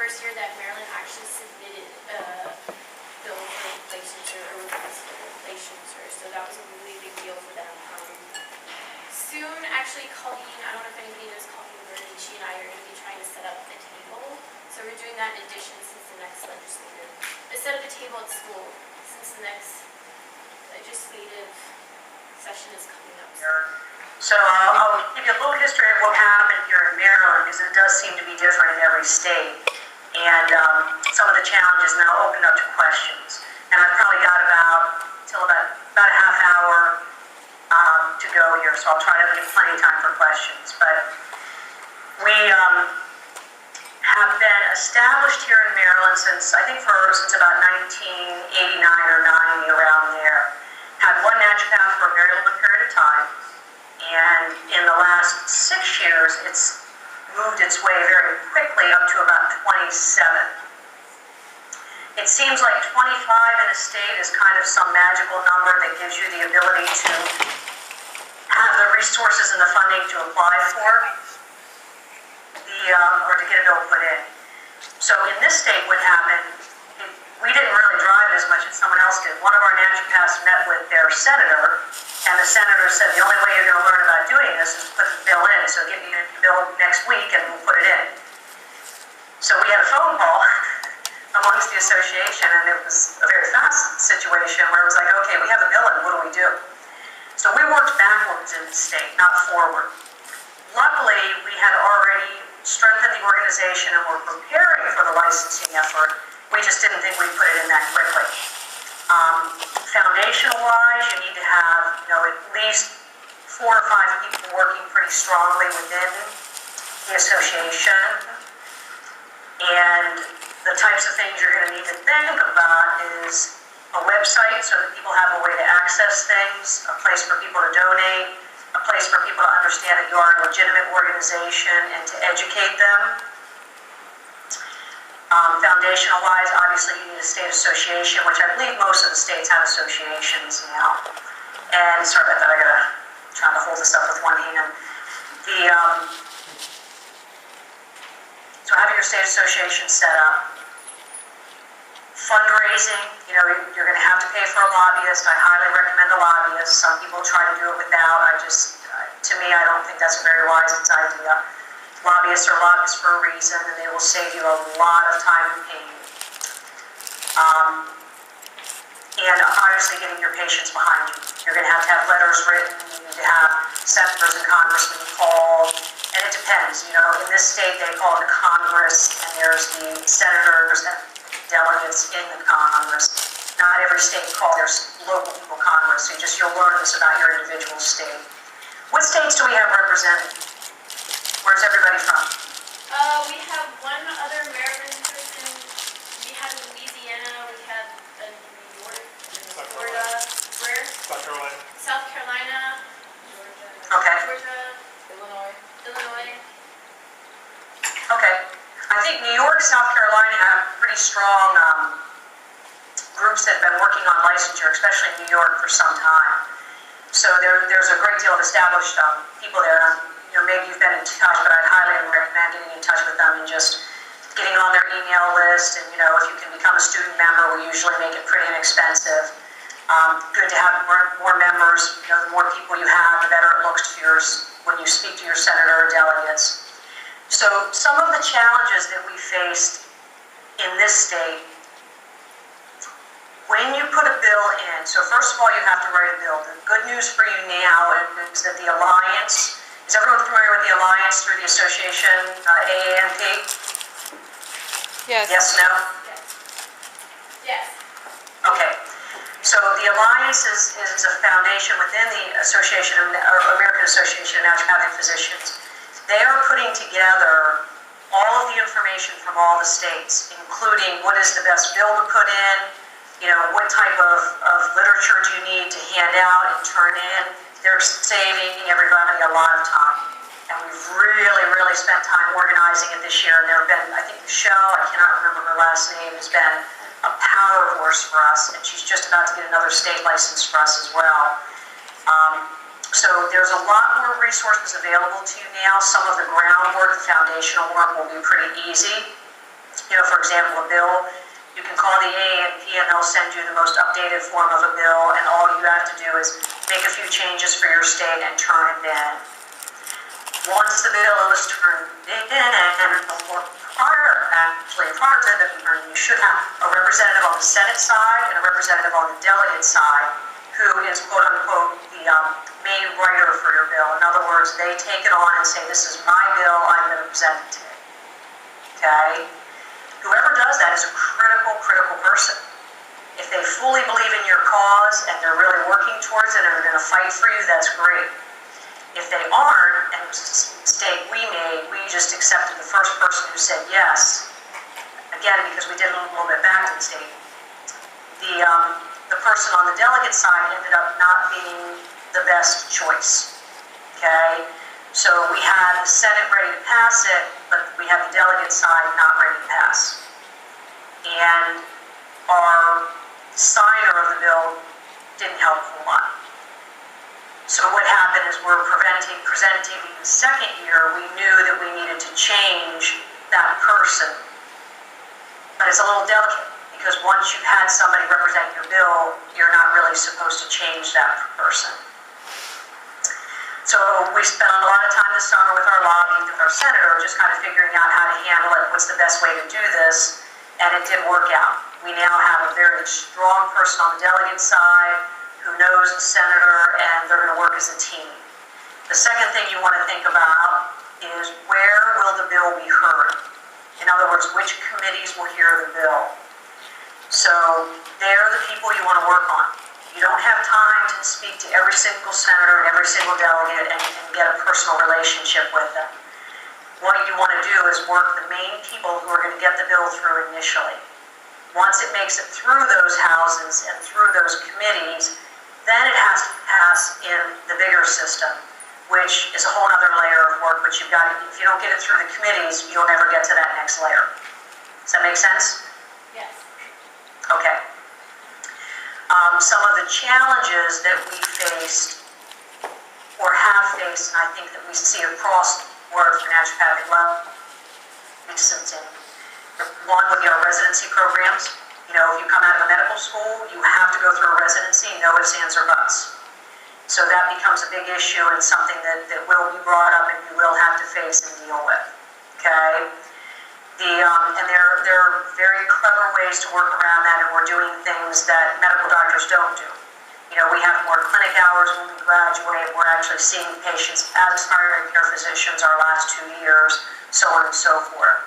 first year that Maryland actually submitted a bill for licensure or request for licensure, so that was a really big deal for them. Soon, actually, Colleen, I don't know if anybody knows Colleen Verdi, she and I are going to be trying to set up the table. So we're doing that in addition since the next set up a table at school since the next legislative session is coming up. So I'll give you a little history of what happened here in Maryland, because it does seem to be different in every state. And some of the challenges now open up to questions. And I've probably got about a half hour to go here, so I'll try to give plenty of time for questions. But we have been established here in Maryland since about 1989 or 90, around there. Had one naturopath for a very little period of time, and in the last 6 years, it's moved its way very quickly up to about 27. It seems like 25 in a state is kind of some magical number that gives you the ability to have the resources and the funding to apply for or to get a bill put in. So in this state, what happened, we didn't really drive it as much as someone else did. One of our naturopaths met with their senator, and the senator said, the only way you're going to learn about doing this is to put the bill in, so give me the bill next week and we'll put it in. So we had a phone call amongst the association, and it was a very fast situation where it was like, okay, we have a bill in, what do we do? So we worked backwards in the state, not forward. Luckily, we had already strengthened the organization and were preparing for the licensing effort. We just didn't think we'd put it in that quickly. Foundational-wise, you need to have, at least 4 or 5 people working pretty strongly within the association. And the types of things you're going to need to think about is a website so that people have a way to access things, a place for people to donate, a place for people to understand that you are a legitimate organization and to educate them. Foundational-wise, obviously you need a state association, which I believe most of the states have associations now. And sorry about that, I'm trying to hold this up with one hand. So having your state association set up. Fundraising, you're going to have to pay for a lobbyist. I highly recommend a lobbyist. Some people try to do it without. To me, I don't think that's a very wise idea. Lobbyists are lobbyists for a reason, and they will save you a lot of time and pain. And obviously getting your patients behind you. You're going to have letters written. You need to have senators and congressmen called. And it depends. In this state, they call it the Congress, and there's the senators and delegates in the Congress. Not every state there's local people Congress, so you'll learn this about your individual state. What states do we have represented? Where's everybody from? We have one other Maryland person. We have Louisiana. We have New York, Florida. Where? South Carolina. Georgia. Okay. Illinois. Okay. I think New York, South Carolina have pretty strong groups that have been working on licensure, especially in New York, for some time. So there's a great deal of established people there. Maybe you've been in touch, but I'd highly recommend getting in touch with them and just getting on their email list. And, if you can become a student member, we usually make it pretty inexpensive. Good to have more members. The more people you have, the better it looks when you speak to your senator or delegates. So some of the challenges that we faced in this state, when you put a bill in, so first of all, you have to write a bill. The good news for you now is that the Alliance, is everyone familiar with the Alliance through the association, AANP? Yes. Yes, no? Yes. Okay. So the Alliance is a foundation within the Association or American Association of Naturopathic Physicians. They are putting together all of the information from all the states, including what is the best bill to put in, what type of literature do you need to hand out and turn in. They're saving everybody a lot of time. And we've really, really spent time organizing it this year. And there have been, I think Michelle, I cannot remember her last name, has been a power horse for us. And she's just about to get another state license for us as well. So there's a lot more resources available to you now. Some of the groundwork, the foundational work will be pretty easy. For example, a bill, you can call the A&P and they'll send you the most updated form of a bill, and all you have to do is make a few changes for your state and turn it in. Once the bill is turned in, or prior to the hearing, you should have a representative on the Senate side and a representative on the delegate side who is quote unquote the main writer for your bill. In other words, they take it on and say, this is my bill, I'm going to present it today. Okay? Whoever does that is a critical person. If they fully believe in your cause and they're really working towards it and are going to fight for you, that's great. If they aren't, and it was a mistake we made, we just accepted the first person who said yes, again, because we did a little bit back to the state. The person on the delegate side ended up not being the best choice, okay? So we had the Senate ready to pass it, but we had the delegate side not ready to pass. And our signer of the bill didn't help a whole lot. So what happened is we're presenting the second year, we knew that we needed to change that person. But it's a little delicate, because once you've had somebody represent your bill, you're not really supposed to change that person. So we spent a lot of time this summer with our lobby, with our senator, just kind of figuring out how to handle it, what's the best way to do this, and it did work out. We now have a very strong person on the delegate side who knows the senator, and they're going to work as a team. The second thing you want to think about is, where will the bill be heard? In other words, which committees will hear the bill? So they're the people you want to work on. You don't have time to speak to every single senator and every single delegate and get a personal relationship with them. What you want to do is work the main people who are going to get the bill through initially. Once it makes it through those houses and through those committees, then it has to pass in the bigger system, which is a whole other layer of work, but if you don't get it through the committees, you'll never get to that next layer. Does that make sense? Yes. Okay. Some of the challenges that we faced or have faced, and I think that we see across the board for naturopathic licensing, one would be our residency programs. If you come out of a medical school, you have to go through a residency, no ifs, ands, or buts. So that becomes a big issue and something that will be brought up and you will have to face and deal with. Okay? And there are very clever ways to work around that, and we're doing things that medical doctors don't do. We have more clinic hours when we graduate. We're actually seeing patients as primary care physicians our last 2 years, so on and so forth.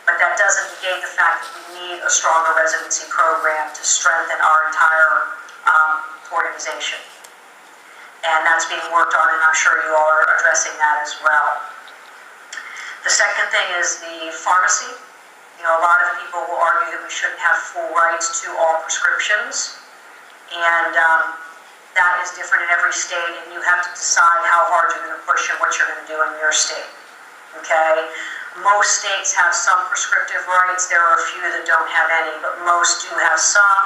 But that doesn't negate the fact that we need a stronger residency program to strengthen our entire organization. And that's being worked on, and I'm sure you all are addressing that as well. The second thing is the pharmacy. A lot of people will argue that we shouldn't have full rights to all prescriptions, and that is different in every state, and you have to decide how hard you're going to push and what you're going to do in your state. Okay? Most states have some prescriptive rights. There are a few that don't have any, but most do have some,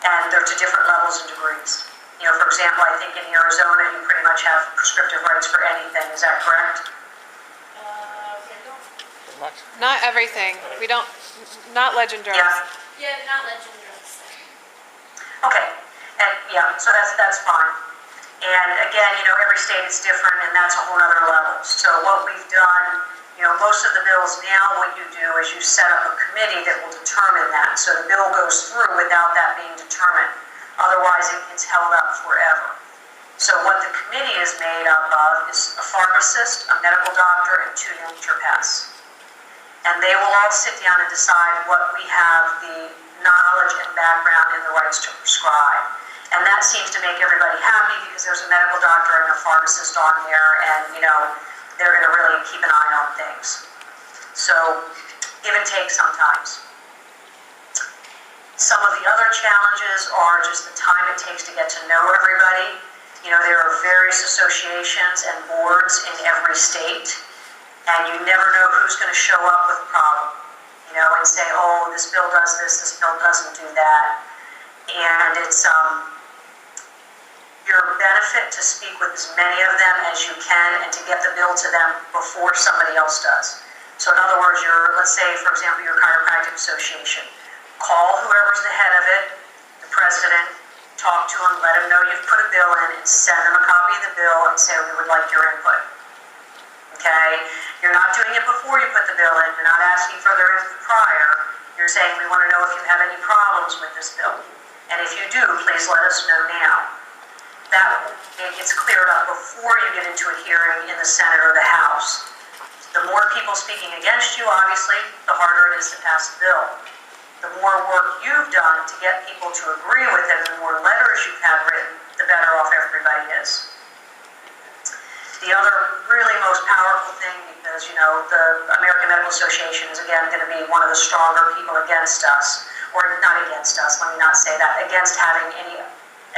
and they're to different levels and degrees. For example, I think in Arizona you pretty much have prescriptive rights for anything. Is that correct? Not everything. We don't, not legend drugs. Yeah, not legend drugs. Okay, and so that's fine. And again, every state is different, and that's a whole other level. So what we've done, most of the bills now, what you do is you set up a committee that will determine that. So the bill goes through without that being determined. Otherwise, it gets held up forever. So what the committee is made up of is a pharmacist, a medical doctor, and 2 naturopaths. And they will all sit down and decide what we have the knowledge and background and the rights to prescribe. And that seems to make everybody happy because there's a medical doctor and a pharmacist on there, and they're going to really keep an eye on things. So give and take sometimes. Some of the other challenges are just the time it takes to get to know everybody. There are various associations and boards in every state, and you never know who's going to show up with a problem, and say, oh, this bill does this bill doesn't do that. And it's your benefit to speak with as many of them as you can and to get the bill to them before somebody else does. So in other words, let's say, for example, your chiropractic association. Call whoever's the head of it, the president, talk to them, let them know you've put a bill in, and send them a copy of the bill and say, we would like your input. Okay? You're not doing it before you put the bill in. You're not asking for their input prior. You're saying, we want to know if you have any problems with this bill. And if you do, please let us know now. That it gets cleared up before you get into a hearing in the Senate or the House. The more people speaking against you, obviously, the harder it is to pass the bill. The more work you've done to get people to agree with it, and the more letters you've had written, the better off everybody is. The other really most powerful thing, because, the American Medical Association is, again, going to be one of the stronger people against us, or not against us, let me not say that, against having any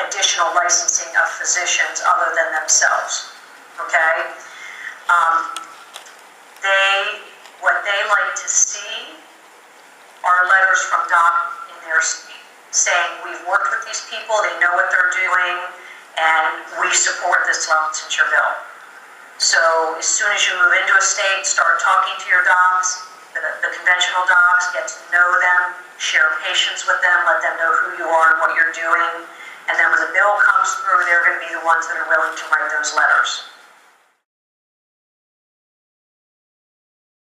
additional licensing of physicians other than themselves, okay? What they like to see are letters from doc in their state saying, we've worked with these people, they know what they're doing, and we support this licensure bill. So as soon as you move into a state, start talking to your docs, the conventional docs, get to know them, share patients with them, let them know who you are and what you're doing, and then when the bill comes through, they're going to be the ones that are willing to write those letters.